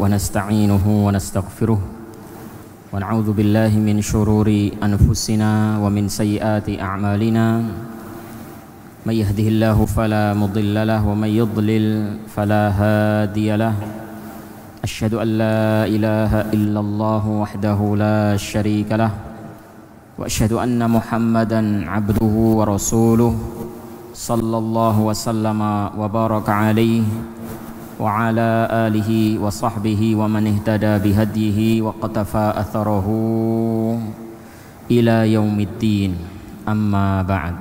ونستعينه ونستغفره ونعوذ بالله من شرور أنفسنا ومن سيئات أعمالنا من يهده الله فلا مضل له ومن يضلل فلا هادي له أشهد أن لا إله إلا الله وحده لا شريك له وأشهد أن محمدا عبده ورسوله صلى الله وسلم وبارك عليه وعلى آله وصحبه ومن اهتدى بهديه وقتفى أثره إلى يوم الدين أما بعد.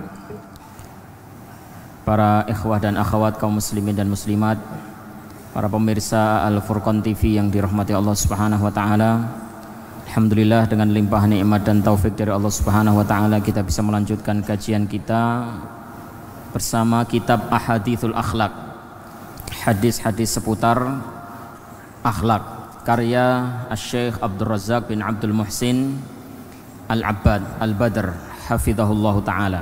Para ikhwah dan akhwat kaum muslimin dan muslimat, para pemirsa Al-Furqan TV yang dirahmati Allah Subhanahu wa taala. Alhamdulillah, dengan limpah nikmat dan taufik dari Allah Subhanahu wa taala kita bisa melanjutkan kajian kita bersama kitab Ahadithul Akhlaq, hadis-hadis seputar akhlak, karya Syekh Abdul Razak bin Abdul Muhsin Al-Abbad Al-Badr hafizahullah ta'ala.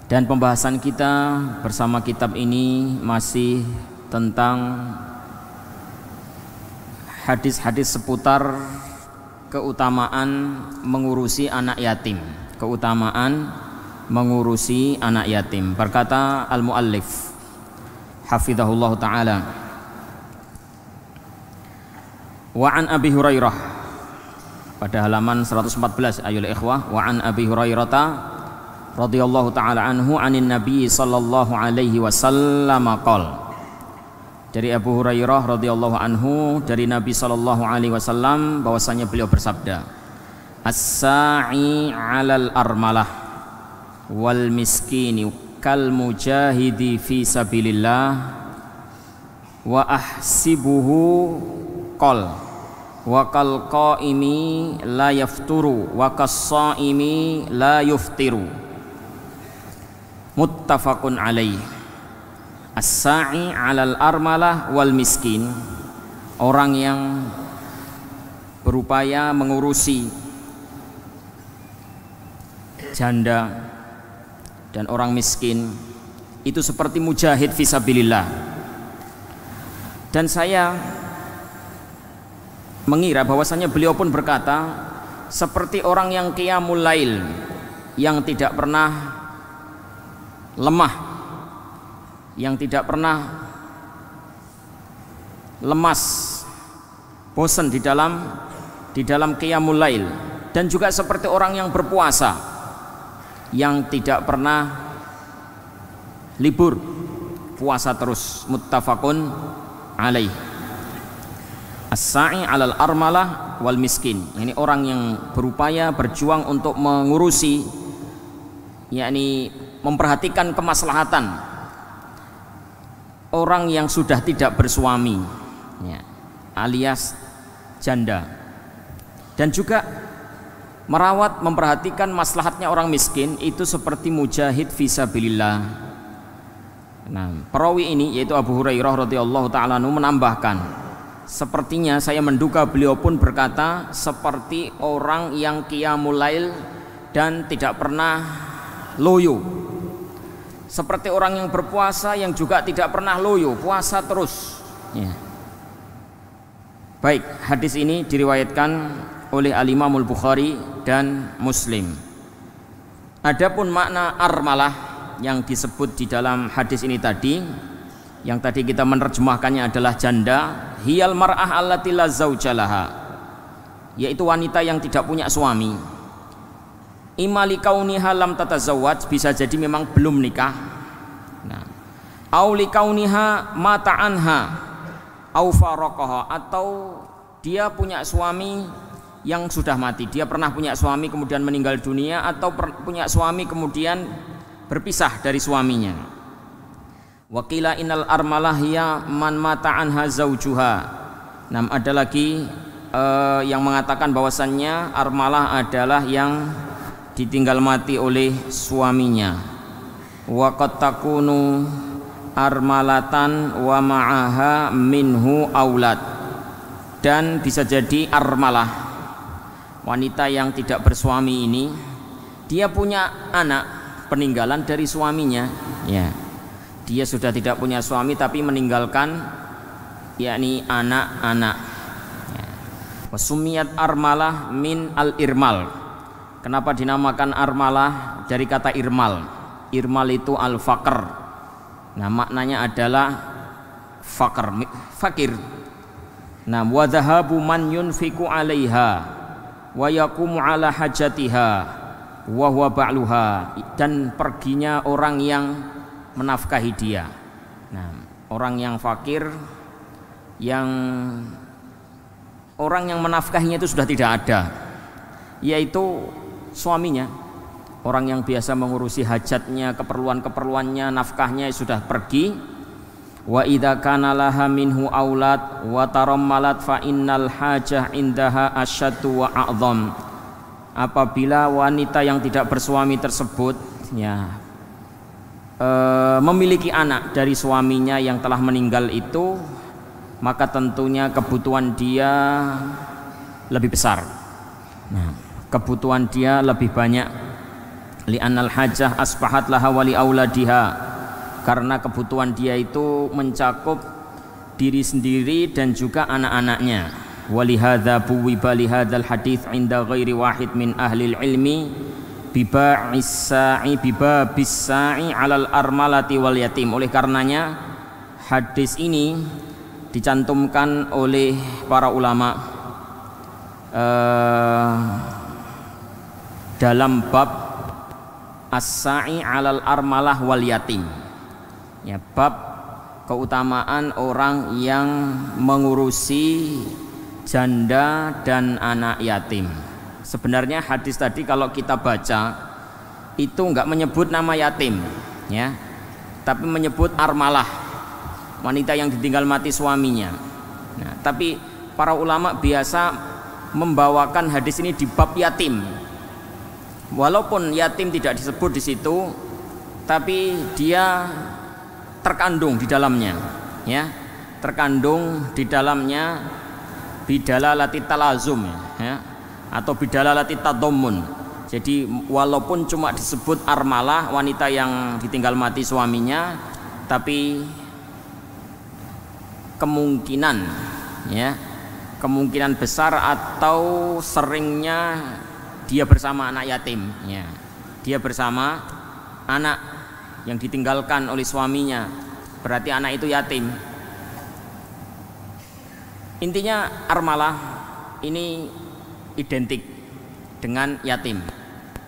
Dan pembahasan kita bersama kitab ini masih tentang hadis-hadis seputar keutamaan mengurusi anak yatim. Keutamaan mengurusi anak yatim. Berkata al-muallif hafizahullah ta'ala, wa an Abi Hurairah, pada halaman 114 ayol ikhwah, wa an Abi Hurairah radhiyallahu ta'ala anhu anin Nabi sallallahu alaihi wasallam qol, dari Abu Hurairah radhiyallahu anhu dari Nabi sallallahu alaihi wasallam bahwasanya beliau bersabda, as-sa'i 'alal armalah wal miskini kal mujahidi fi sabilillah wa ahsibuhu qol wa kal qaimi la yafturu wa kas saimi la yuftiru, muttafaqun alaih. As-sa'i 'alal armalah wal miskin, orang yang berupaya mengurusi janda dan orang miskin itu seperti mujahid fisabilillah. Dan saya mengira bahwasanya beliau pun berkata seperti orang yang qiyamul lail, yang tidak pernah lemah, yang tidak pernah lemas, bosan di dalam qiyamul lail, dan juga seperti orang yang berpuasa yang tidak pernah libur, puasa terus. Muttafaqun alaih. As-sa'i 'alal armalah wal miskin, ini orang yang berupaya berjuang untuk mengurusi, yakni memperhatikan kemaslahatan orang yang sudah tidak bersuami, ya, alias janda, dan juga merawat, memperhatikan maslahatnya orang miskin itu seperti mujahid fisabilillah. Nah, perawi ini yaitu Abu Hurairah radhiyallahu ta'ala anhu menambahkan, sepertinya saya menduga beliau pun berkata seperti orang yang qiyamul lail dan tidak pernah loyo, seperti orang yang berpuasa yang juga tidak pernah loyo, puasa terus, ya. Baik, hadis ini diriwayatkan oleh Al-Imamul Bukhari dan Muslim. Adapun makna armalah yang disebut di dalam hadis ini tadi, yang tadi kita menerjemahkannya adalah janda, hiyal mar'ah allati la zaujalaha, yaitu wanita yang tidak punya suami. Imali kauniha lam tatazawwaj, bisa jadi memang belum nikah. Nah, au li kauniha mata anha au faraqaha, atau dia punya suami yang sudah mati, dia pernah punya suami kemudian meninggal dunia, atau punya suami kemudian berpisah dari suaminya. Wakila innal armalah ya man mata anha zaujuha. Nah, ada lagi yang mengatakan bahwasannya armalah adalah yang ditinggal mati oleh suaminya. Wa qad takunu armalatan wa ma'aha minhu aulad, dan bisa jadi armalah, wanita yang tidak bersuami ini, dia punya anak peninggalan dari suaminya, ya. Dia sudah tidak punya suami tapi meninggalkan yakni anak-anak. Wasumiyat armalah min al-irmal. Kenapa dinamakan armalah? Dari kata irmal. Irmal itu al-faqr. Nah, maknanya adalah fakir. Nah, wa dhahabu man yunfiqu 'alaiha wa yaqumu 'ala hajatiha wa huwa ba'luha, dan perginya orang yang menafkahi dia. Nah, orang yang fakir, yang orang yang menafkahinya itu sudah tidak ada, yaitu suaminya. Orang yang biasa mengurusi hajatnya, keperluan-keperluannya, nafkahnya sudah pergi. Wa idza kana laha minhu aulad wa tarammalat fa innal hajah indaha asyaddu wa a'dham. Apabila wanita yang tidak bersuami tersebut memiliki anak dari suaminya yang telah meninggal itu, maka tentunya kebutuhan dia lebih besar. Nah, kebutuhan dia lebih banyak. Li'annal hajah asbahat laha wa li auladiha, karena kebutuhan dia itu mencakup diri sendiri dan juga anak-anaknya. Walihadza buwiba lihadzal hadits 'inda ghairi wahid min ahli ilmi bibabis sa'i 'alal armalati wal yatim. Oleh karenanya hadis ini dicantumkan oleh para ulama dalam bab as-sa'i 'alal armalah wal yatim. Ya, bab keutamaan orang yang mengurusi janda dan anak yatim. Sebenarnya hadis tadi kalau kita baca itu enggak menyebut nama yatim, ya, tapi menyebut armalah, wanita yang ditinggal mati suaminya. Nah, tapi para ulama biasa membawakan hadis ini di bab yatim. Walaupun yatim tidak disebut di situ, tapi dia terkandung di dalamnya, ya, terkandung di dalamnya bidalalati talazum, ya, atau bidalalati tadammun. Jadi walaupun cuma disebut armalah, wanita yang ditinggal mati suaminya, tapi kemungkinan, ya, kemungkinan besar atau seringnya dia bersama anak yatim, ya, dia bersama anak yang ditinggalkan oleh suaminya, berarti anak itu yatim. Intinya armalah ini identik dengan yatim,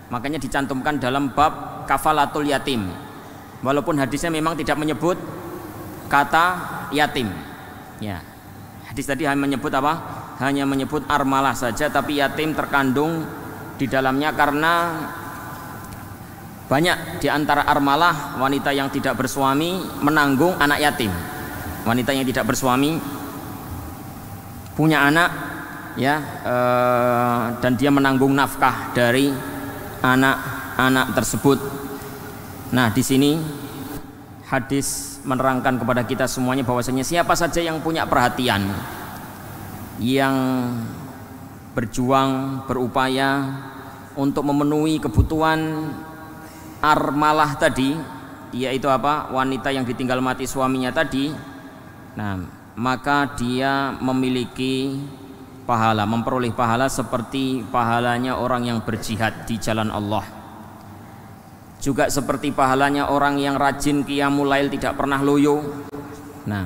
makanya dicantumkan dalam bab kafalatul yatim, walaupun hadisnya memang tidak menyebut kata yatim, ya. Hadis tadi hanya menyebut apa? Hanya menyebut armalah saja, tapi yatim terkandung di dalamnya karena banyak di antara armalah, wanita yang tidak bersuami, menanggung anak yatim. Wanita yang tidak bersuami punya anak, ya, dan dia menanggung nafkah dari anak-anak tersebut. Nah, di sini hadis menerangkan kepada kita semuanya bahwasanya siapa saja yang punya perhatian, yang berjuang, berupaya untuk memenuhi kebutuhan armalah tadi, yaitu apa? Wanita yang ditinggal mati suaminya tadi. Nah, maka dia memiliki pahala, memperoleh pahala seperti pahalanya orang yang berjihad di jalan Allah. Juga seperti pahalanya orang yang rajin qiyamul lail, tidak pernah loyo. Nah,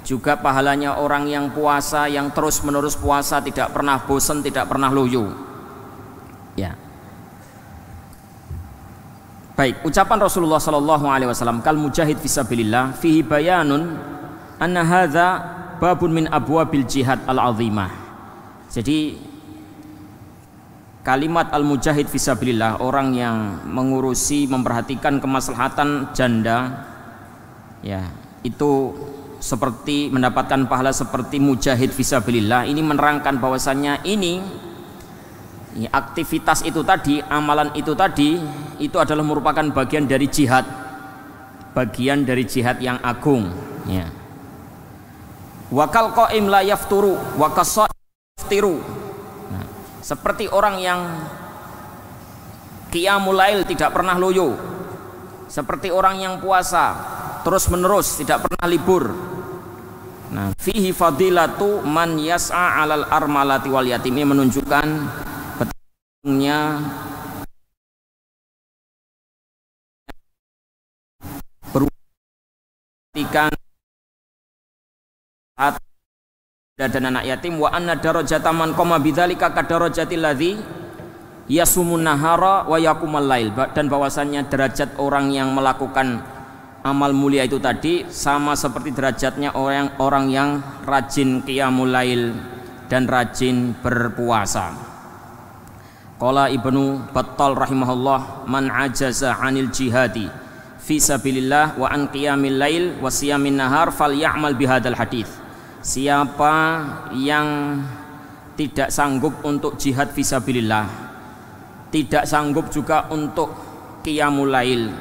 juga pahalanya orang yang puasa, yang terus-menerus puasa, tidak pernah bosan, tidak pernah loyo. Ya. Baik, ucapan Rasulullah sallallahu alaihi wasallam, kal mujahid fisabilillah fihi bayanun anna hadza babun min abwabil jihad al-azimah. Jadi kalimat al-mujahid fisabilillah, orang yang mengurusi, memperhatikan kemaslahatan janda, ya, itu seperti mendapatkan pahala seperti mujahid fisabilillah. Ini menerangkan bahwasannya ini, ya, aktivitas itu tadi, amalan itu tadi, itu adalah merupakan bagian dari jihad, bagian dari jihad yang agung, ya. Wakal qaim la yafturu wa kasaftiru. Nah, seperti orang yang qiyamul lail tidak pernah loyo, seperti orang yang puasa terus menerus tidak pernah libur, Nah, fihi fadilatu man yas'a 'alal armalati wal yatim, ini menunjukkan pentingnya perhatikan dan anak yatim, wa anna darajata man qama bidzalika kadarajatil ladzi yasumun nahara wa yaqumal lail, dan bahwasannya derajat orang yang melakukan amal mulia itu tadi sama seperti derajatnya orang yang rajin qiyamul lail dan rajin berpuasa. Qala Ibnu Battal rahimahullah, man ajaza 'anil jihadi fi sabilillah wa an qiyamil lail wa siyamin nahar falyamal bihadzal hadits. Siapa yang tidak sanggup untuk jihad fi sabilillah, tidak sanggup juga untuk qiyamul lail,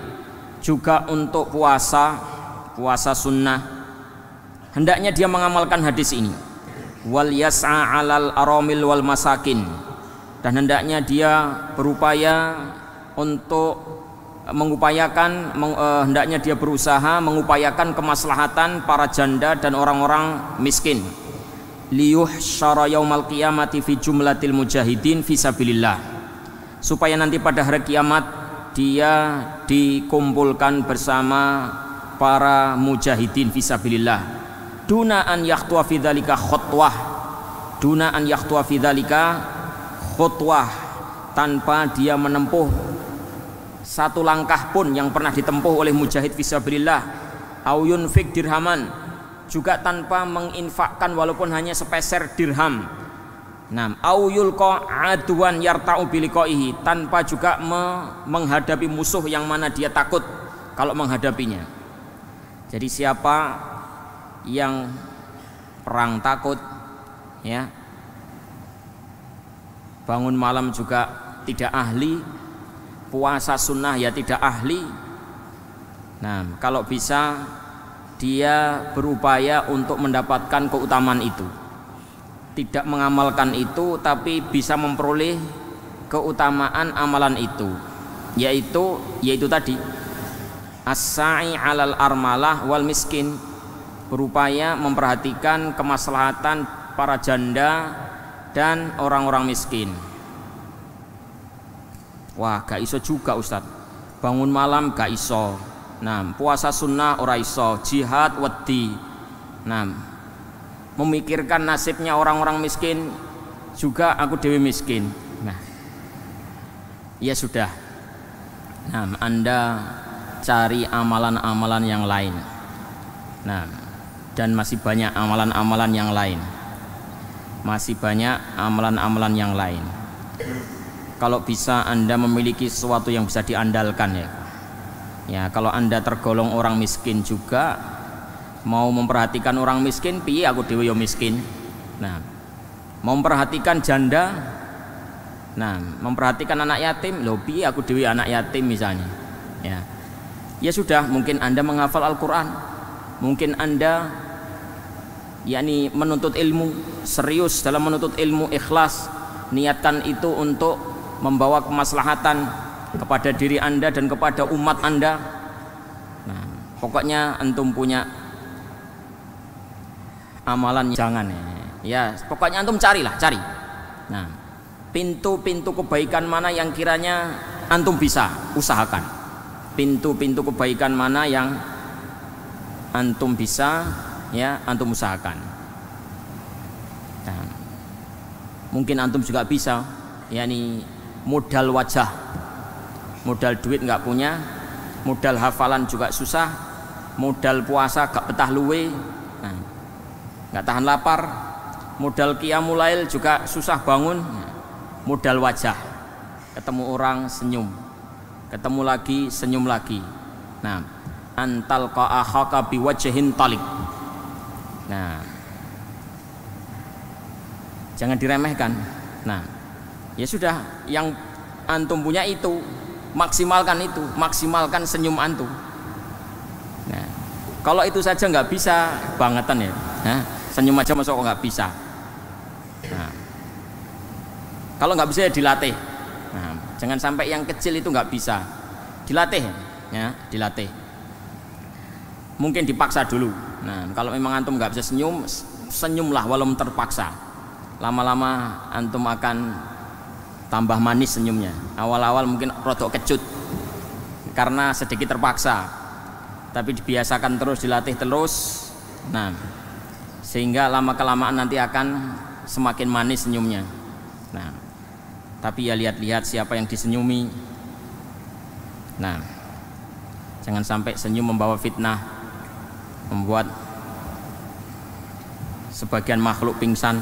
juga untuk puasa sunnah, hendaknya dia mengamalkan hadis ini. Wal yas'a 'alal aramil wal masakin, dan hendaknya dia berupaya untuk hendaknya dia berusaha mengupayakan kemaslahatan para janda dan orang-orang miskin. Liyuhsyara yaumal qiyamati fi jumlatil mujahidin fi sabilillah, supaya nanti pada hari kiamat dia dikumpulkan bersama para mujahidin fi sabilillah. Duna an yakhtuwa fi dzalika khutwah, duna an yakhtuwa fi dzalika khutwah, tanpa dia menempuh satu langkah pun yang pernah ditempuh oleh mujahid fisabilillah. Au yunfik dirhaman, juga tanpa menginfakkan walaupun hanya sepeser dirham. Nah, au yulqa adwan yarta'u biliqaihi, tanpa juga menghadapi musuh yang mana dia takut kalau menghadapinya. Jadi siapa yang perang takut, ya, bangun malam juga tidak ahli, puasa sunnah ya tidak ahli. Nah, kalau bisa dia berupaya untuk mendapatkan keutamaan itu, tidak mengamalkan itu tapi bisa memperoleh keutamaan amalan itu, yaitu tadi as-sa'i 'alal armalah wal miskin, berupaya memperhatikan kemaslahatan para janda dan orang-orang miskin. Wah, gak iso juga Ustaz, bangun malam gak iso. Nah, puasa sunnah ora iso, jihad wedi. Nah, memikirkan nasibnya orang-orang miskin, juga aku dewi miskin. Nah, ya sudah. Nah, Anda cari amalan-amalan yang lain. Nah, dan masih banyak amalan-amalan yang lain. Masih banyak amalan-amalan yang lain. Kalau bisa Anda memiliki sesuatu yang bisa diandalkan, ya. Ya, kalau Anda tergolong orang miskin juga, mau memperhatikan orang miskin, piye aku dhewe yo miskin. Nah, mau memperhatikan janda, nah, memperhatikan anak yatim, lho piye aku dhewe anak yatim misalnya. Ya. Ya sudah, mungkin Anda menghafal Al-Qur'an, mungkin Anda yakni menuntut ilmu, serius dalam menuntut ilmu, ikhlas, niatkan itu untuk membawa kemaslahatan kepada diri Anda dan kepada umat Anda. Nah, pokoknya antum punya amalan, jangan ya, pokoknya antum cari. Nah, pintu-pintu kebaikan mana yang kiranya antum bisa usahakan, pintu-pintu kebaikan mana yang antum bisa, ya, antum usahakan. Nah, mungkin antum juga bisa, yakni modal wajah, modal duit nggak punya, modal hafalan juga susah, modal puasa gak betah luwe, nah, nggak tahan lapar, modal qiyamul lail juga susah bangun, nah, modal wajah, ketemu orang senyum, ketemu lagi senyum lagi. Nah, antal qa'akhaka biwajhin talik. Nah, jangan diremehkan. Nah, ya sudah, yang antum punya itu maksimalkan senyum antum. Nah, kalau itu saja nggak bisa bangetan ya, nah, senyum aja masuk kok nggak bisa. Nah, kalau nggak bisa ya dilatih. Nah, jangan sampai yang kecil itu nggak bisa, dilatih, ya, dilatih. Nah, mungkin antum juga bisa, yakni modal wajah, modal duit nggak punya, modal puasa gak betah luwe, nah, nggak tahan lapar, modal qiyamul lail juga susah bangun, nah, modal wajah, ketemu orang senyum, ketemu lagi senyum lagi. Nah, antal qa'akhaka biwajhin talik. Nah, jangan sampai yang kecil itu nggak bisa, dilatih, ya, dilatih. mungkin dipaksa dulu. Nah, kalau memang antum nggak bisa senyum, senyumlah walaupun terpaksa. Lama-lama antum akan tambah manis senyumnya. Awal-awal mungkin rodok kecut karena sedikit terpaksa, tapi dibiasakan terus, dilatih terus. Nah, sehingga lama-kelamaan nanti akan semakin manis senyumnya. Nah, tapi ya lihat-lihat siapa yang disenyumi. Nah, jangan sampai senyum membawa fitnah, membuat sebagian makhluk pingsan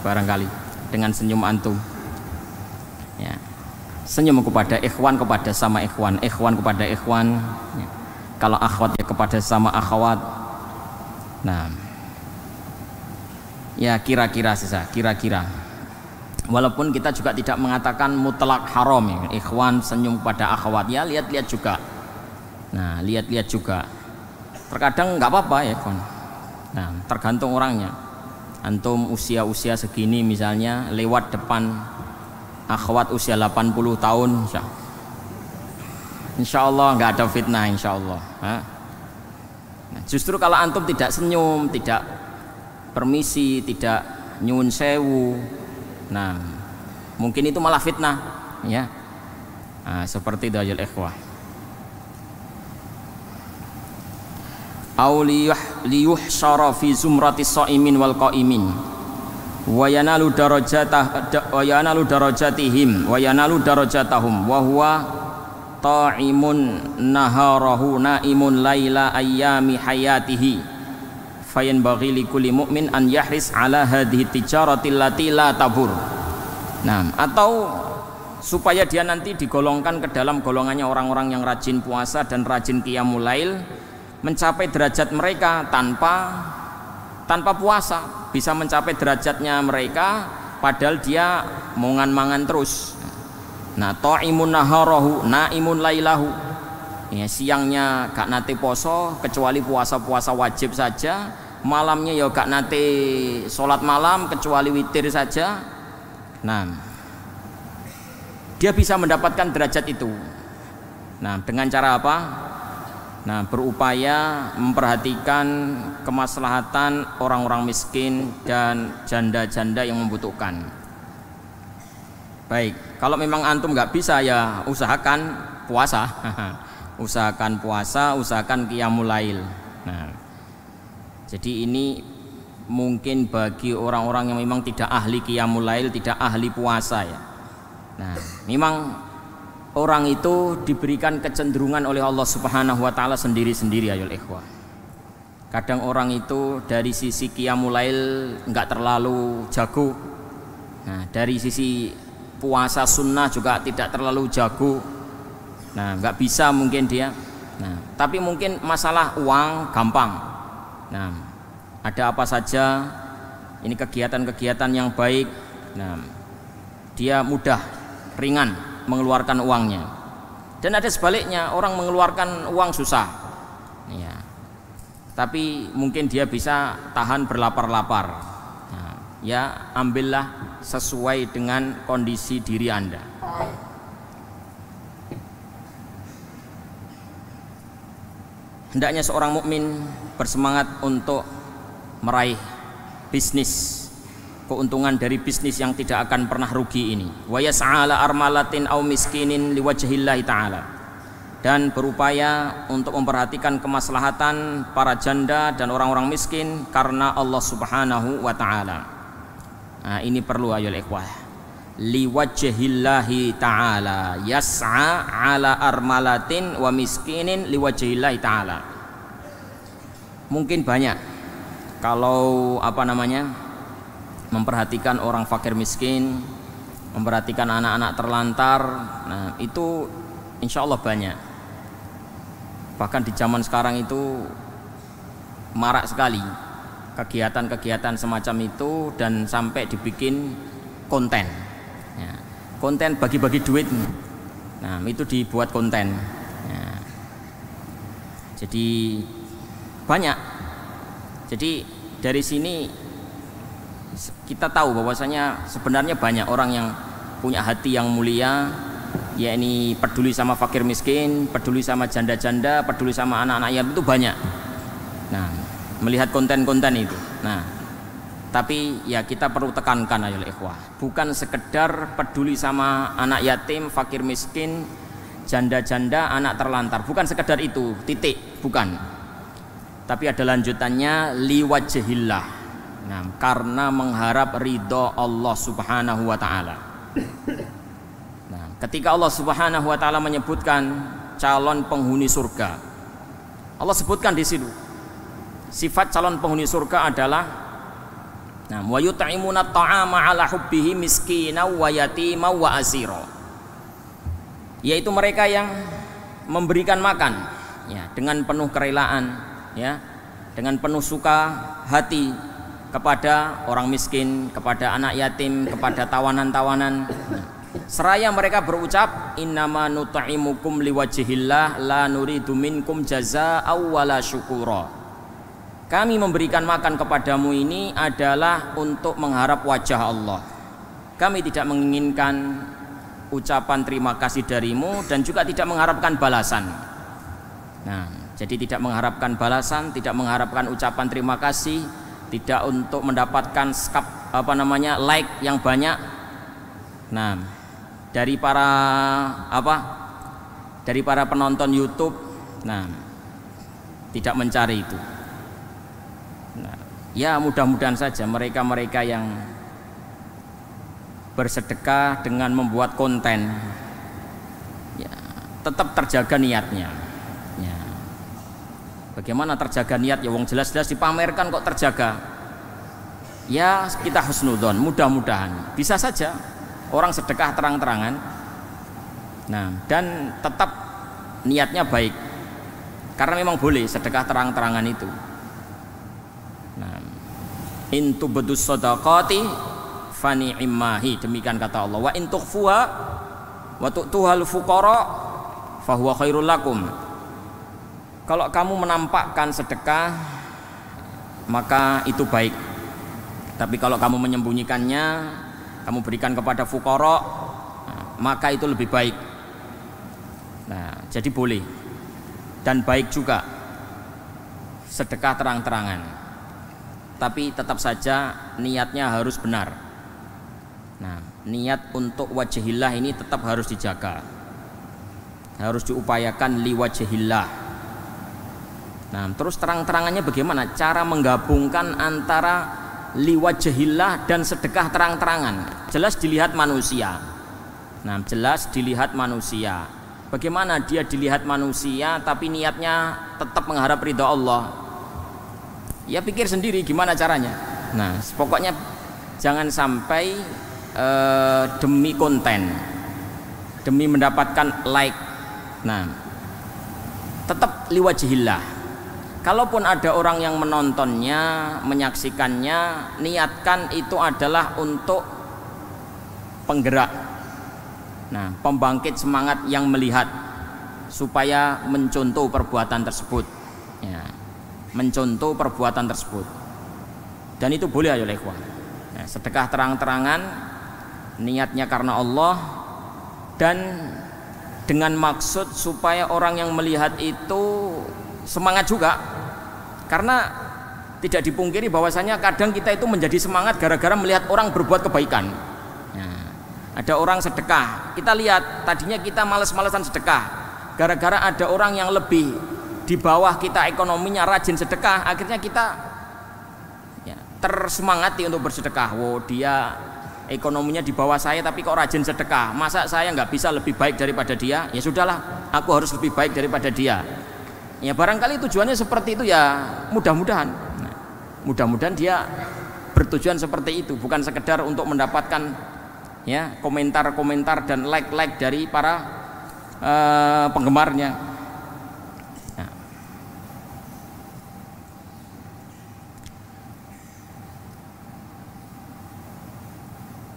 barangkali dengan senyum antum. Ya. Senyum kepada ikhwan, kepada sama ikhwan, ikhwan kepada ikhwan. Ya. Kalau akhwat ya kepada sama akhwat. Nah, ya kira-kira sisa, kira-kira. Walaupun kita juga tidak mengatakan mutlak haram ya. Ikhwan senyum kepada akhwat, ya lihat-lihat juga. Nah, lihat-lihat juga. Terkadang nggak apa-apa ya, kawan. Nah, tergantung orangnya. Antum usia-usia segini misalnya lewat depan akhwat usia 80 tahun, insya Allah nggak ada fitnah, insya Allah. Nah, justru kalau antum tidak senyum, tidak permisi, tidak nyun sewu, nah mungkin itu malah fitnah, ya. Nah, seperti itu aja ikhwah. Au liyuhsyara fi zumratis shaimin wal qaimin wa yanalu darajatihim wa yanalu darajatahum wa huwa ta'imun naharahu naimun laila ayyami hayatihi fayanbaghi likulli mu'min an yahris ala hadhihi tijarati allati la tabur. Nah, atau supaya dia nanti digolongkan ke dalam golongannya orang-orang yang rajin puasa dan rajin qiyamul lail, mencapai derajat mereka tanpa puasa, bisa mencapai derajatnya mereka padahal dia mangan terus. Nah, ta'imun naharahu naimun lailahu, ya, siangnya gak nate poso kecuali puasa-puasa wajib saja, malamnya ya gak nate sholat malam kecuali witir saja. Nah, dia bisa mendapatkan derajat itu. Nah, dengan cara apa? Nah, berupaya memperhatikan kemaslahatan orang-orang miskin dan janda-janda yang membutuhkan. Baik, kalau memang antum nggak bisa ya usahakan puasa. Usahakan puasa, usahakan qiyamul lail. Nah, jadi ini mungkin bagi orang-orang yang memang tidak ahli qiyamul lail, tidak ahli puasa ya. Nah, memang orang itu diberikan kecenderungan oleh Allah Subhanahu wa taala sendiri-sendiri ayo ikhwah. Kadang orang itu dari sisi qiyamul lail enggak terlalu jago. Nah, dari sisi puasa sunnah juga tidak terlalu jago. Nah, enggak bisa mungkin dia. Nah, tapi mungkin masalah uang gampang. Nah, ada apa saja ini kegiatan-kegiatan yang baik. Nah, dia mudah, ringan mengeluarkan uangnya. Dan ada sebaliknya, orang mengeluarkan uang susah ya, tapi mungkin dia bisa tahan berlapar-lapar. Nah, ya ambillah sesuai dengan kondisi diri Anda. Hendaknya seorang mukmin bersemangat untuk meraih bisnis, keuntungan dari bisnis yang tidak akan pernah rugi ini. Wa yas'ala armalatin aw miskinin liwajhillahi ta'ala, dan berupaya untuk memperhatikan kemaslahatan para janda dan orang-orang miskin karena Allah Subhanahu wa taala. Nah, ini perlu ayol ikhwah. Liwajhillahi ta'ala, yas'a ala armalatin wa miskinin liwajhillahi ta'ala. Mungkin banyak kalau memperhatikan orang fakir miskin, memperhatikan anak-anak terlantar. Nah, itu insya Allah banyak. Bahkan di zaman sekarang itu marak sekali kegiatan-kegiatan semacam itu, dan sampai dibikin konten ya, konten bagi-bagi duit. Nah, itu dibuat konten ya. Jadi banyak. Jadi dari sini kita tahu bahwasanya sebenarnya banyak orang yang punya hati yang mulia, yakni peduli sama fakir miskin, peduli sama janda-janda, peduli sama anak-anak yatim, itu banyak. Nah, melihat konten-konten itu. Nah, tapi ya kita perlu tekankan ayo ikhwah, bukan sekedar peduli sama anak yatim, fakir miskin, janda-janda, anak terlantar, bukan sekedar itu, titik, bukan. Tapi ada lanjutannya liwajhillah. Nah, karena mengharap ridho Allah Subhanahu wa taala. Nah, ketika Allah Subhanahu wa taala menyebutkan calon penghuni surga, Allah sebutkan di situ sifat calon penghuni surga adalah wa yut'imuna ta'ama 'ala hubbihi miskina wa yatima wa asira, yaitu mereka yang memberikan makan ya dengan penuh kerelaan ya, dengan penuh suka hati kepada orang miskin, kepada anak yatim, kepada tawanan-tawanan. Seraya mereka berucap innama nut'imukum liwajhillah la nuridu minkum jazaa'a wala syukura. Kami memberikan makan kepadamu ini adalah untuk mengharap wajah Allah. Kami tidak menginginkan ucapan terima kasih darimu dan juga tidak mengharapkan balasan. Nah, jadi tidak mengharapkan balasan, tidak mengharapkan ucapan terima kasih, tidak untuk mendapatkan like yang banyak. Nah, dari para penonton YouTube, nah, tidak mencari itu. Nah, ya mudah-mudahan saja mereka-mereka yang bersedekah dengan membuat konten ya, tetap terjaga niatnya ya. Bagaimana terjaga niat ya, wong jelas-jelas dipamerkan kok terjaga ya. Kita husnudzon, mudah-mudahan bisa saja orang sedekah terang-terangan, nah, dan tetap niatnya baik, karena memang boleh sedekah terang-terangan itu. Nah, intu bedus sodaqati fani immahi, demikian kata Allah. Wa intukhfuha wa tu'tuhal fuqara fahuwa khairul lakum. Kalau kamu menampakkan sedekah maka itu baik, tapi kalau kamu menyembunyikannya, kamu berikan kepada fuqara, maka itu lebih baik. Nah, jadi boleh dan baik juga sedekah terang-terangan, tapi tetap saja niatnya harus benar. Nah, niat untuk wajhillah ini tetap harus dijaga, harus diupayakan liwajhillah. Nah, terus terang-terangannya bagaimana? Cara menggabungkan antara liwajhillah dan sedekah terang-terangan. Jelas dilihat manusia. Nah, jelas dilihat manusia. Bagaimana dia dilihat manusia tapi niatnya tetap mengharap ridha Allah? Ya pikir sendiri gimana caranya. Nah, pokoknya jangan sampai demi konten, demi mendapatkan like, nah, tetap liwajhillah. Kalaupun ada orang yang menontonnya, menyaksikannya, niatkan itu adalah untuk penggerak, nah, pembangkit semangat yang melihat supaya mencontoh perbuatan tersebut ya, mencontoh perbuatan tersebut, dan itu boleh ayo ikhwan. Nah, sedekah terang-terangan niatnya karena Allah dan dengan maksud supaya orang yang melihat itu semangat juga, karena tidak dipungkiri bahwasanya kadang kita itu menjadi semangat gara-gara melihat orang berbuat kebaikan. Nah, ada orang sedekah, kita lihat tadinya kita males-malesan sedekah, gara-gara ada orang yang lebih di bawah kita ekonominya rajin sedekah, akhirnya kita ya, tersemangati untuk bersedekah. Wow, dia ekonominya di bawah saya tapi kok rajin sedekah, masa saya nggak bisa lebih baik daripada dia? Ya sudahlah, aku harus lebih baik daripada dia. Ya barangkali tujuannya seperti itu ya, mudah-mudahan. Nah, mudah-mudahan dia bertujuan seperti itu, bukan sekedar untuk mendapatkan ya komentar-komentar dan like-like dari para penggemarnya. Nah.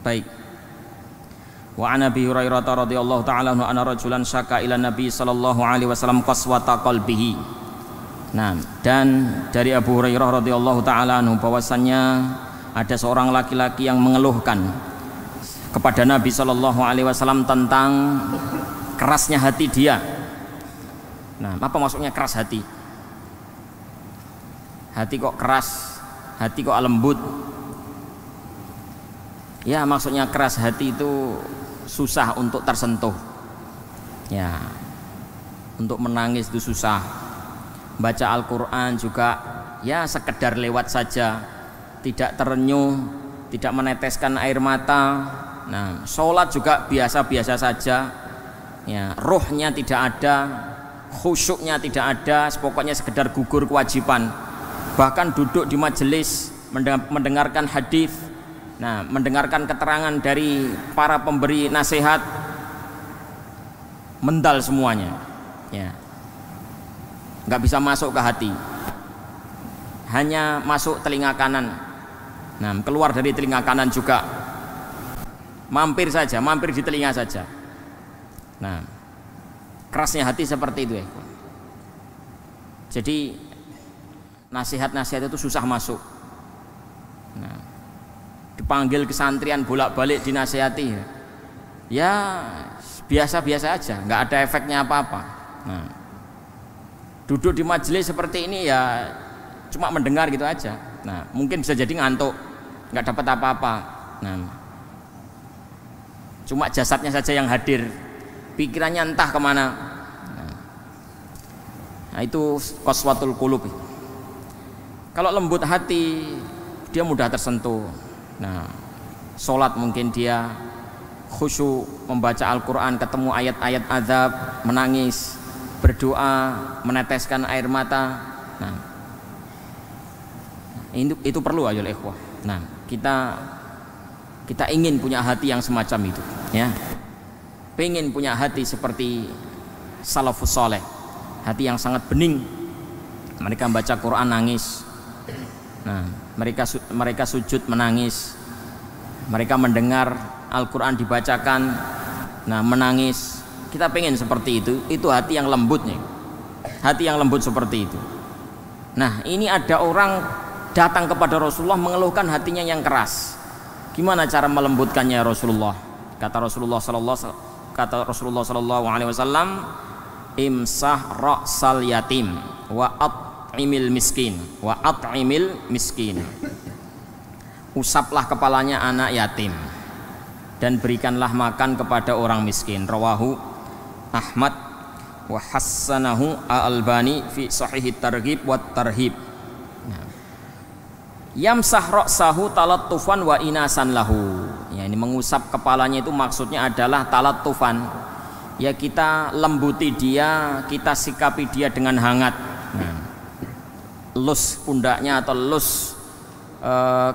Baik. Wa an Abi Hurairah radhiyallahu ta'ala anhu anna rajulan syaka ila Nabi sallallahu alaihi wasallam qaswata qalbihi. Nah, dan dari Abu Hurairah radhiyallahu ta'ala anhu bahwasannya ada seorang laki-laki yang mengeluhkan kepada Nabi sallallahu alaihi wasallam tentang kerasnya hati dia. Nah, apa maksudnya keras hati? hati kok keras, hati kok lembut. Ya maksudnya keras hati itu susah untuk tersentuh. Ya, untuk menangis itu susah. Baca Al-Quran juga ya sekedar lewat saja, tidak terenyuh, tidak meneteskan air mata. Nah, sholat juga biasa-biasa saja. Ya, ruhnya tidak ada, khusyuknya tidak ada, pokoknya sekedar gugur kewajiban. Bahkan duduk di majelis mendengarkan hadis, nah, mendengarkan keterangan dari para pemberi nasihat, mental semuanya, ya, nggak bisa masuk ke hati, hanya masuk telinga kanan. Nah, keluar dari telinga kanan juga, mampir saja, mampir di telinga saja. Nah, kerasnya hati seperti itu ya. Jadi nasihat-nasihat itu susah masuk. Nah, dipanggil ke santrian bolak-balik dinasihati, ya biasa-biasa aja, nggak ada efeknya apa-apa. Nah, duduk di majelis seperti ini ya cuma mendengar gitu aja. Nah, mungkin bisa jadi ngantuk, nggak dapat apa-apa. Nah, cuma jasadnya saja yang hadir, pikirannya entah kemana. Nah, itu qaswatul qulub. Kalau lembut hati, dia mudah tersentuh. Nah, sholat mungkin dia khusyuk, membaca Al-Quran, ketemu ayat-ayat azab, menangis, berdoa, meneteskan air mata. Nah, itu perlu ayo ikhwah. Nah, kita ingin punya hati yang semacam itu, ya. Pengen punya hati seperti salafus soleh, hati yang sangat bening. Mereka membaca Quran nangis. Nah, mereka sujud menangis. Mereka mendengar Al-Quran dibacakan, nah menangis. Kita pengen seperti itu. Itu hati yang lembutnya, hati yang lembut seperti itu. Nah, ini ada orang datang kepada Rasulullah mengeluhkan hatinya yang keras. Gimana cara melembutkannya Rasulullah? Kata Rasulullah Sallallahu Alaihi Wasallam, imsah ra'sal yatim wa at'imil miskin, wa at'imil miskin. Usaplah kepalanya anak yatim dan berikanlah makan kepada orang miskin. Rawahu Ahmad wa hassanahu Al-Albani fi Sahih Targhib wa Tarhib. Yamsah ra'sahu talattufan wa inasan lahu. Ya, ini mengusap kepalanya itu maksudnya adalah talattufan. Ya, kita lembuti dia, kita sikapi dia dengan hangat. Nah, lus pundaknya atau lus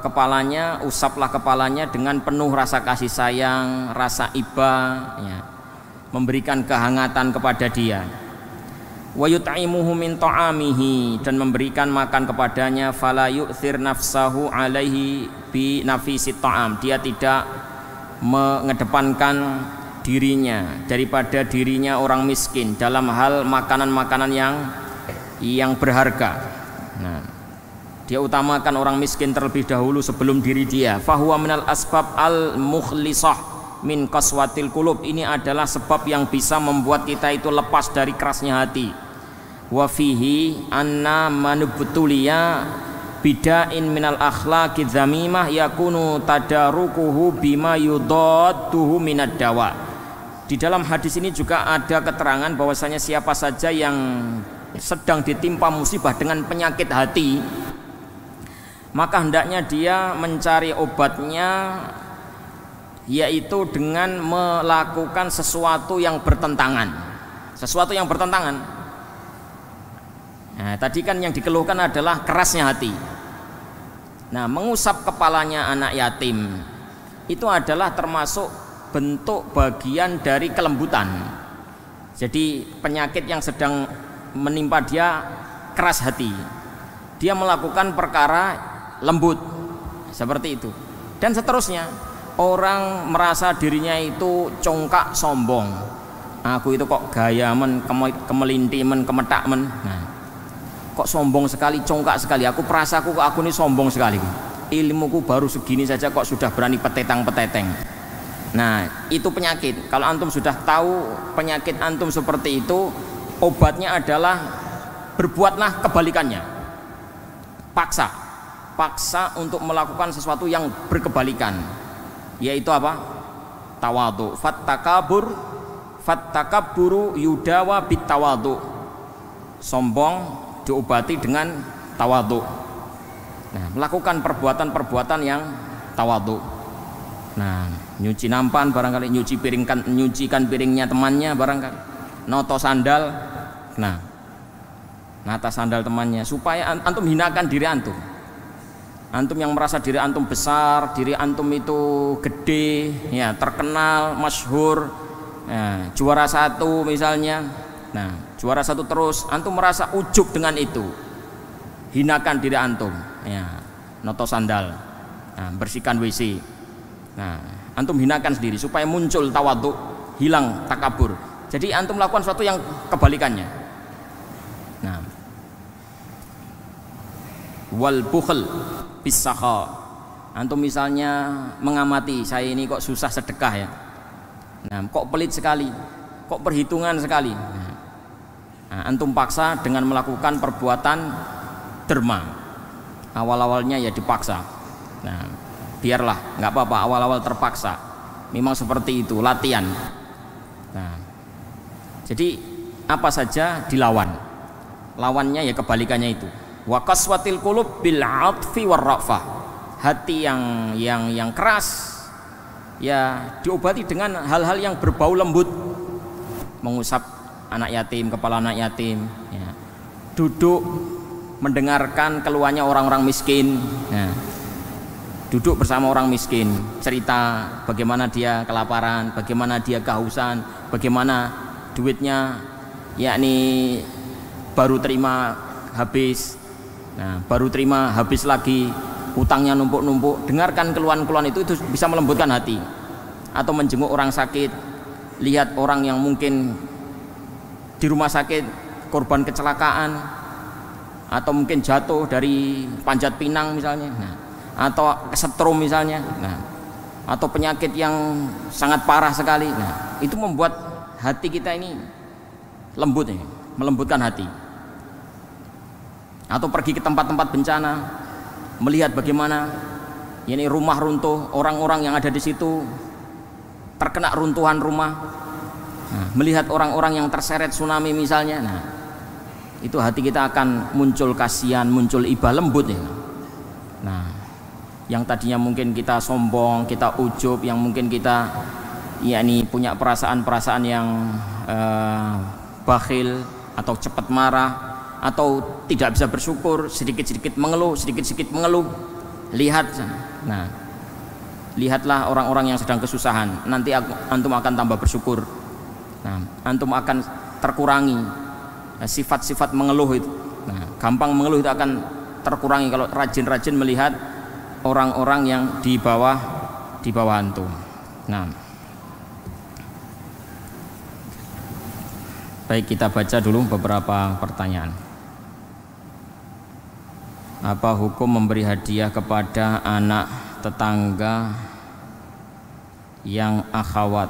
kepalanya, usaplah kepalanya dengan penuh rasa kasih sayang, rasa iba, ya, memberikan kehangatan kepada dia. Wa yut'imuhu min ta'amihi, dan memberikan makan kepadanya. Fala yu'thir nafsahu alaihi bi nafisi ta'am, dia tidak mengedepankan dirinya daripada dirinya orang miskin dalam hal makanan-makanan yang berharga. Nah, dia utamakan orang miskin terlebih dahulu sebelum diri dia. Fahuwa minal asbab al mukhlisah min qaswatil qulub. Ini adalah sebab yang bisa membuat kita itu lepas dari kerasnya hati. Wa fihi anna manubtuliya bida'in minal akhlaqi dzamimah yakunu tadarukuhu bima yudadduhu minad dawa. Di dalam hadis ini juga ada keterangan bahwasanya siapa saja yang sedang ditimpa musibah dengan penyakit hati, maka hendaknya dia mencari obatnya, yaitu dengan melakukan sesuatu yang bertentangan. Sesuatu yang bertentangan. Nah, tadi kan yang dikeluhkan adalah kerasnya hati. Nah, mengusap kepalanya anak yatim itu adalah termasuk bentuk bagian dari kelembutan. Jadi penyakit yang sedang menimpa dia keras hati, dia melakukan perkara lembut seperti itu. Dan seterusnya, orang merasa dirinya itu congkak sombong. Aku itu kok gayamen, kemelintimen, kemetakmen. Nah, kok sombong sekali, congkak sekali. Aku perasaku kok aku ini sombong sekali. Ilmuku baru segini saja kok sudah berani petetang-peteteng. Nah, itu penyakit. Kalau antum sudah tahu penyakit antum seperti itu, obatnya adalah berbuatlah kebalikannya. paksa untuk melakukan sesuatu yang berkebalikan, yaitu apa? Tawadhu. Fattakabburu yudawa bitawadhu. Sombong diobati dengan tawadhu. Nah, melakukan perbuatan-perbuatan yang tawadhu. Nah, nyuci nampan barangkali, nyucikan piringnya temannya barangkali, noto sandal. Nah, nata sandal temannya supaya antum hinakan diri antum. Antum yang merasa diri antum besar, diri antum itu gede, ya terkenal, masyhur, ya, juara 1 misalnya. Nah, juara 1 terus, antum merasa ujub dengan itu. Hinakan diri antum, ya, noto sandal, nah, bersihkan WC. Nah, antum hinakan sendiri supaya muncul tawadhu, hilang takabur. Jadi antum melakukan sesuatu yang kebalikannya. Nah, wal bukhl bisakha. Antum misalnya mengamati, saya ini kok susah sedekah ya. Nah, kok pelit sekali, kok perhitungan sekali. Nah, antum paksa dengan melakukan perbuatan derma. Awal-awalnya ya dipaksa. Nah, biarlah, nggak apa-apa, awal-awal terpaksa. Memang seperti itu, latihan. Nah, jadi apa saja dilawan. Lawannya ya kebalikannya itu. Wa qaswatil qulub bil 'atfi war ra'fah. Hati yang keras ya diobati dengan hal-hal yang berbau lembut. Mengusap anak yatim, kepala anak yatim, ya. Duduk mendengarkan keluhannya orang-orang miskin, ya. Duduk bersama orang miskin, cerita bagaimana dia kelaparan, bagaimana dia kehausan, bagaimana duitnya yakni baru terima habis, nah, baru terima habis lagi, utangnya numpuk-numpuk. Dengarkan keluhan-keluhan itu bisa melembutkan hati. Atau menjenguk orang sakit, lihat orang yang mungkin di rumah sakit korban kecelakaan, atau mungkin jatuh dari panjat pinang misalnya, nah, atau kesetrum misalnya, nah, atau penyakit yang sangat parah sekali. Nah, itu membuat hati kita ini lembut ya, melembutkan hati. Atau pergi ke tempat-tempat bencana, melihat bagaimana ini rumah runtuh, orang-orang yang ada di situ terkena runtuhan rumah. Nah, melihat orang-orang yang terseret tsunami misalnya, nah, itu hati kita akan muncul kasihan, muncul iba lembut ya. Nah, yang tadinya mungkin kita sombong, kita ujub, yang mungkin kita yakni punya perasaan-perasaan yang bakhil atau cepat marah atau tidak bisa bersyukur, sedikit-sedikit mengeluh, lihat, nah, lihatlah orang-orang yang sedang kesusahan, nanti antum akan tambah bersyukur. Nah, antum akan terkurangi sifat-sifat mengeluh itu. Nah, gampang mengeluh itu akan terkurangi kalau rajin-rajin melihat orang-orang yang di bawah antum. Nah, baik, kita baca dulu beberapa pertanyaan. Apa hukum memberi hadiah kepada anak tetangga yang akhwat?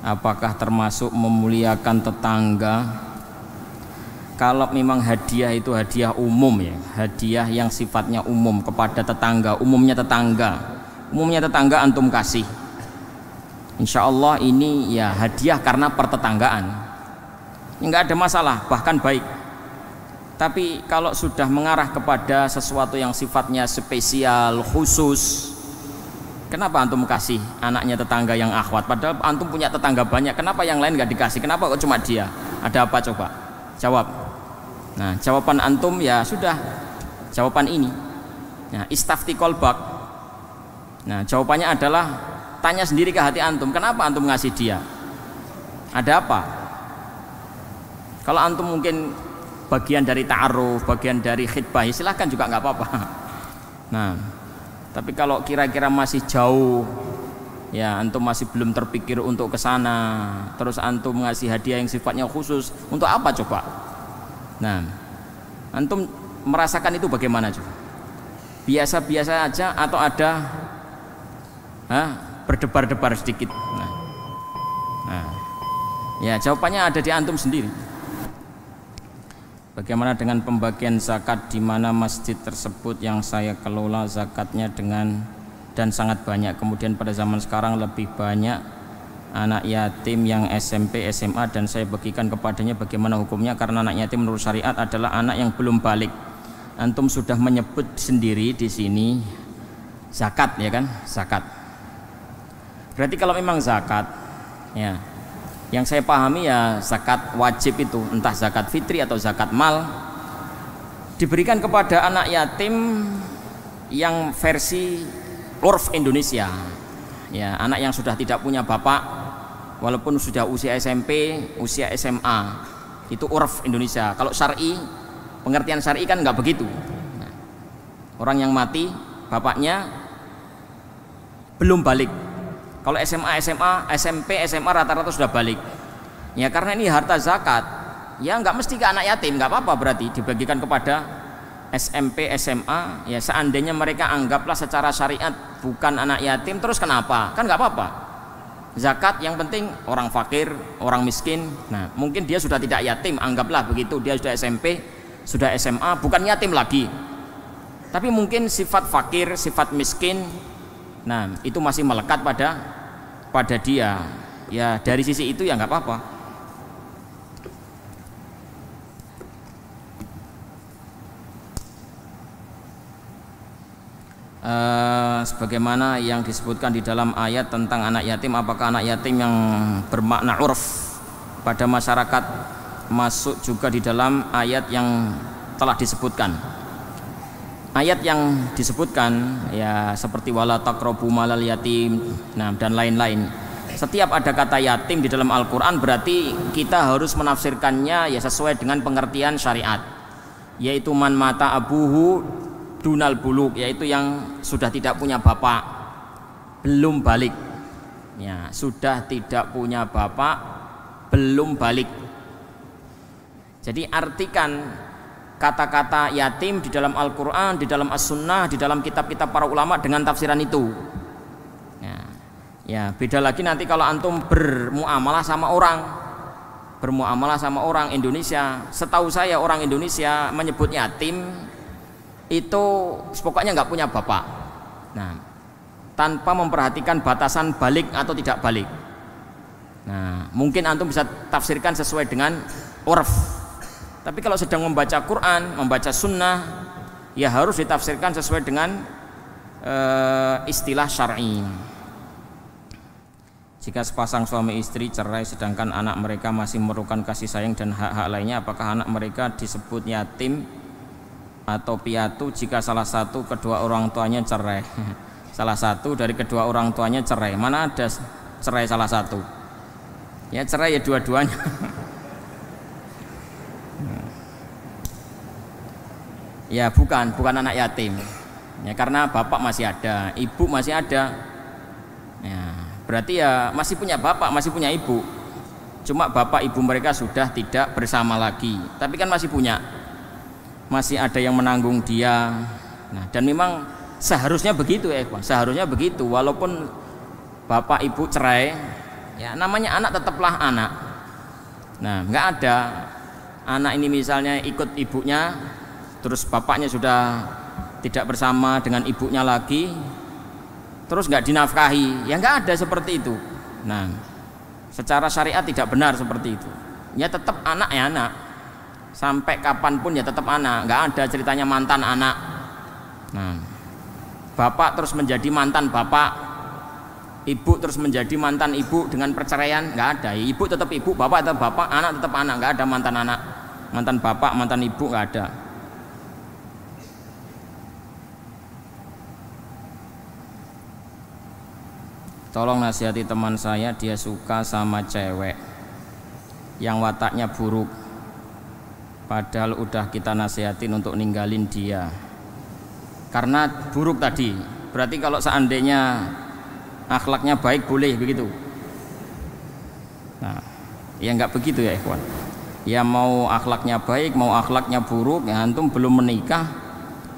Apakah termasuk memuliakan tetangga? Kalau memang hadiah itu hadiah umum ya, hadiah yang sifatnya umum kepada tetangga, umumnya tetangga antum kasih, insya Allah ini ya hadiah karena pertetanggaan, nggak ada masalah, bahkan baik. Tapi kalau sudah mengarah kepada sesuatu yang sifatnya spesial, khusus, kenapa antum kasih anaknya tetangga yang akhwat? Padahal antum punya tetangga banyak, kenapa yang lain nggak dikasih? Kenapa kok cuma dia? Ada apa coba? Jawab. Nah, jawaban antum ya sudah, jawaban ini. Nah, istafti kolbak. Nah, jawabannya adalah tanya sendiri ke hati antum, kenapa antum ngasih dia? Ada apa? Kalau antum mungkin bagian dari ta'aruf, bagian dari khidbah, silahkan juga nggak apa-apa. Nah, tapi kalau kira-kira masih jauh, ya antum masih belum terpikir untuk ke sana, terus antum ngasih hadiah yang sifatnya khusus, untuk apa coba? Nah, antum merasakan itu bagaimana coba? Biasa-biasa aja atau ada berdebar-debar sedikit? Nah, ya jawabannya ada di antum sendiri. Bagaimana dengan pembagian zakat di mana masjid tersebut yang saya kelola zakatnya dan sangat banyak. Kemudian pada zaman sekarang lebih banyak anak yatim yang SMP, SMA dan saya bagikan kepadanya, bagaimana hukumnya? Karena anak yatim menurut syariat adalah anak yang belum balik. Antum sudah menyebut sendiri di sini zakat, ya kan? Zakat. Berarti kalau memang zakat, ya, yang saya pahami ya zakat wajib itu, entah zakat fitri atau zakat mal, diberikan kepada anak yatim yang versi urf Indonesia. Ya, anak yang sudah tidak punya bapak, walaupun sudah usia SMP, usia SMA, itu urf Indonesia. Kalau syar'i, pengertian syar'i kan nggak begitu. Nah, orang yang mati bapaknya belum balik. Kalau SMA, SMP, SMA rata-rata sudah balik. Ya karena ini harta zakat, ya nggak mesti ke anak yatim, nggak apa-apa berarti dibagikan kepada SMP, SMA. Ya seandainya mereka anggaplah secara syariat bukan anak yatim, terus kenapa? Kan nggak apa-apa. Zakat yang penting orang fakir, orang miskin. Nah mungkin dia sudah tidak yatim, anggaplah begitu, dia sudah SMP, sudah SMA, bukan yatim lagi. Tapi mungkin sifat fakir, sifat miskin, nah itu masih melekat pada dia. Ya dari sisi itu ya nggak apa-apa. Sebagaimana yang disebutkan di dalam ayat tentang anak yatim, apakah anak yatim yang bermakna urf pada masyarakat masuk juga di dalam ayat yang telah disebutkan? Ayat yang disebutkan ya seperti wala taqrabu malal yatim, nah dan lain-lain. Setiap ada kata yatim di dalam Al-Qur'an berarti kita harus menafsirkannya ya sesuai dengan pengertian syariat, yaitu man mata abuhu dunal buluk, yaitu yang sudah tidak punya bapak, belum balik. Ya, sudah tidak punya bapak, belum balik. Jadi artikan kata-kata yatim di dalam Al-Quran, di dalam As-Sunnah, di dalam kitab-kitab para ulama dengan tafsiran itu. Ya, beda lagi nanti kalau antum bermuamalah sama orang Indonesia. Setahu saya orang Indonesia menyebut yatim itu pokoknya nggak punya bapak. Nah, tanpa memperhatikan batasan balik atau tidak balik. Nah, mungkin antum bisa tafsirkan sesuai dengan urf. Tapi kalau sedang membaca Quran, membaca sunnah, ya harus ditafsirkan sesuai dengan istilah syar'i. Jika sepasang suami istri cerai sedangkan anak mereka masih memerlukan kasih sayang dan hak-hak lainnya, apakah anak mereka disebut yatim atau piatu jika salah satu kedua orang tuanya cerai? Salah satu dari kedua orang tuanya cerai. Mana ada cerai salah satu? Ya cerai ya dua-duanya. Ya bukan anak yatim. Ya karena bapak masih ada, ibu masih ada. Ya, berarti ya masih punya bapak, masih punya ibu. Cuma bapak ibu mereka sudah tidak bersama lagi, tapi kan masih punya. Masih ada yang menanggung dia. Nah, dan memang seharusnya begitu ya, seharusnya begitu. Walaupun bapak ibu cerai, ya namanya anak tetaplah anak. Nah, nggak ada anak ini misalnya ikut ibunya, terus bapaknya sudah tidak bersama dengan ibunya lagi, terus nggak dinafkahi, ya nggak ada seperti itu. Nah, secara syariat tidak benar seperti itu. Ya tetap anak ya anak, sampai kapanpun ya tetap anak. Nggak ada ceritanya mantan anak. Nah, bapak terus menjadi mantan bapak, ibu terus menjadi mantan ibu dengan perceraian, nggak ada. Ibu tetap ibu, bapak tetap bapak, anak tetap anak, nggak ada mantan anak, mantan bapak, mantan ibu, nggak ada. Tolong nasihati teman saya, dia suka sama cewek yang wataknya buruk, padahal udah kita nasihatin untuk ninggalin dia karena buruk tadi. Berarti kalau seandainya akhlaknya baik boleh begitu? Nah, ya nggak begitu ya ikhwan. Ya mau akhlaknya baik, mau akhlaknya buruk, ya antum belum menikah,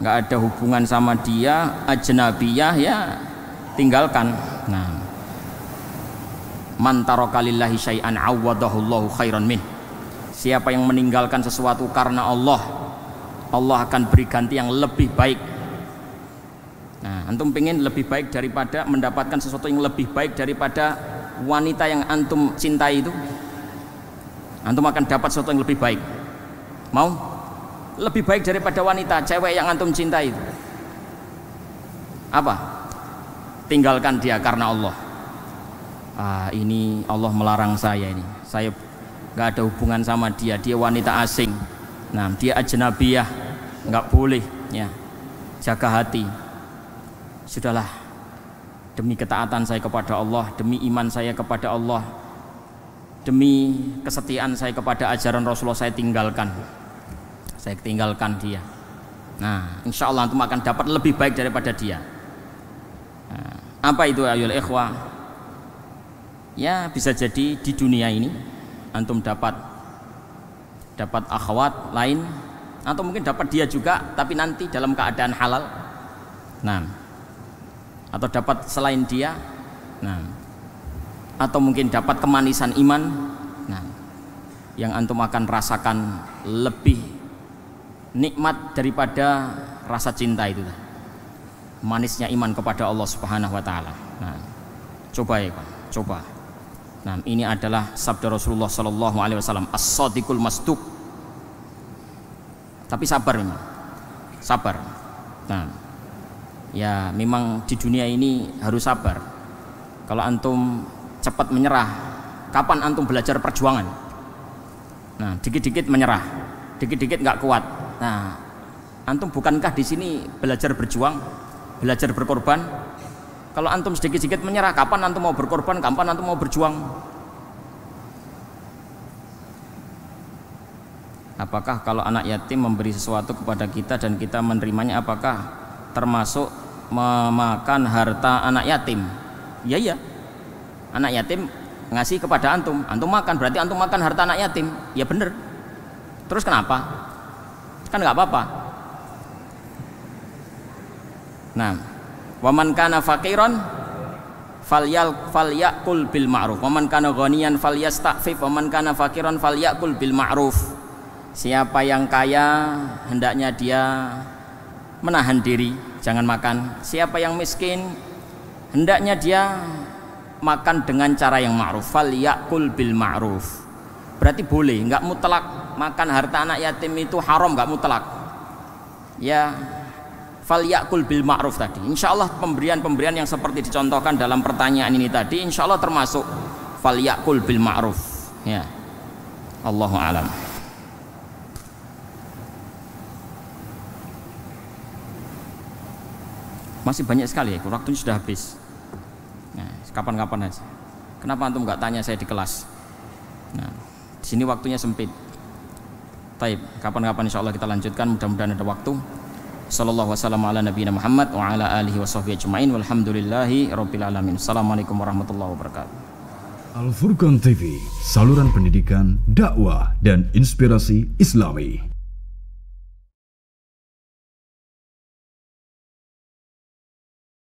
nggak ada hubungan sama dia, ajnabiyah, ya tinggalkan. Nah, man taraka lillahi syai'an awwadahullahu khairan min. Siapa yang meninggalkan sesuatu karena Allah, Allah akan beri ganti yang lebih baik. Nah, antum pengen lebih baik daripada mendapatkan sesuatu yang lebih baik daripada wanita yang antum cintai itu? Antum akan dapat sesuatu yang lebih baik. Mau? Lebih baik daripada wanita, cewek yang antum cintai itu. Apa? Tinggalkan dia karena Allah. Ini Allah melarang saya ini. Saya nggak ada hubungan sama dia, dia wanita asing. Nah, dia ajnabiyah, nggak boleh, ya. Jaga hati. Sudahlah, demi ketaatan saya kepada Allah, demi iman saya kepada Allah, demi kesetiaan saya kepada ajaran Rasulullah, saya tinggalkan dia. Nah, insya Allah antum akan dapat lebih baik daripada dia. Nah, apa itu ayol ikhwah? Ya, bisa jadi di dunia ini antum dapat akhwat lain, atau mungkin dapat dia juga tapi nanti dalam keadaan halal. Nah, atau dapat selain dia. Nah, atau mungkin dapat kemanisan iman. Nah, yang antum akan rasakan lebih nikmat daripada rasa cinta itu. Manisnya iman kepada Allah Subhanahu wa taala. Nah, coba ya, coba. Nah, ini adalah sabda Rasulullah sallallahu alaihi wasallam, as-shadiqul masduq. Tapi sabar memang. Sabar. Nah, ya memang di dunia ini harus sabar. Kalau antum cepat menyerah, kapan antum belajar perjuangan? Nah, dikit-dikit menyerah, dikit-dikit nggak kuat. Nah, antum bukankah di sini belajar berjuang, belajar berkorban? Kalau antum sedikit-sedikit menyerah, kapan antum mau berkorban, kapan antum mau berjuang? Apakah kalau anak yatim memberi sesuatu kepada kita dan kita menerimanya, apakah termasuk memakan harta anak yatim? Iya, anak yatim ngasih kepada antum, antum makan, berarti antum makan harta anak yatim. Ya bener. Terus kenapa? Kan nggak apa-apa. Nah, waman kana faqiran falyakul bil ma'ruf, waman kana ghaniyan falyasta'fif, waman kana faqiran falyakul bil ma'ruf. Siapa yang kaya hendaknya dia menahan diri, jangan makan. Siapa yang miskin hendaknya dia makan dengan cara yang ma'ruf. Falyakul bil ma'ruf. Berarti boleh, nggak mutlak makan harta anak yatim itu haram, nggak mutlak. Ya, falyakul bil ma'ruf tadi. Insya Allah pemberian-pemberian yang seperti dicontohkan dalam pertanyaan ini tadi, insya Allah termasuk falyakul bil ma'ruf. Ya, Allahu a'lam. Masih banyak sekali ya, waktunya sudah habis. Nah, kapan-kapan aja. Kenapa antum nggak tanya saya di kelas? Nah, di sini waktunya sempit. Taib, kapan-kapan insya Allah kita lanjutkan. Mudah-mudahan ada waktu. Sallallahu wasallam ala nabiyina Muhammad wa ala alihi wa sahbihi ajma'in walhamdulillahi rabbil alamin. Assalamualaikum warahmatullahi wabarakatuh. Al Furqan TV, saluran pendidikan, dakwah dan inspirasi Islami.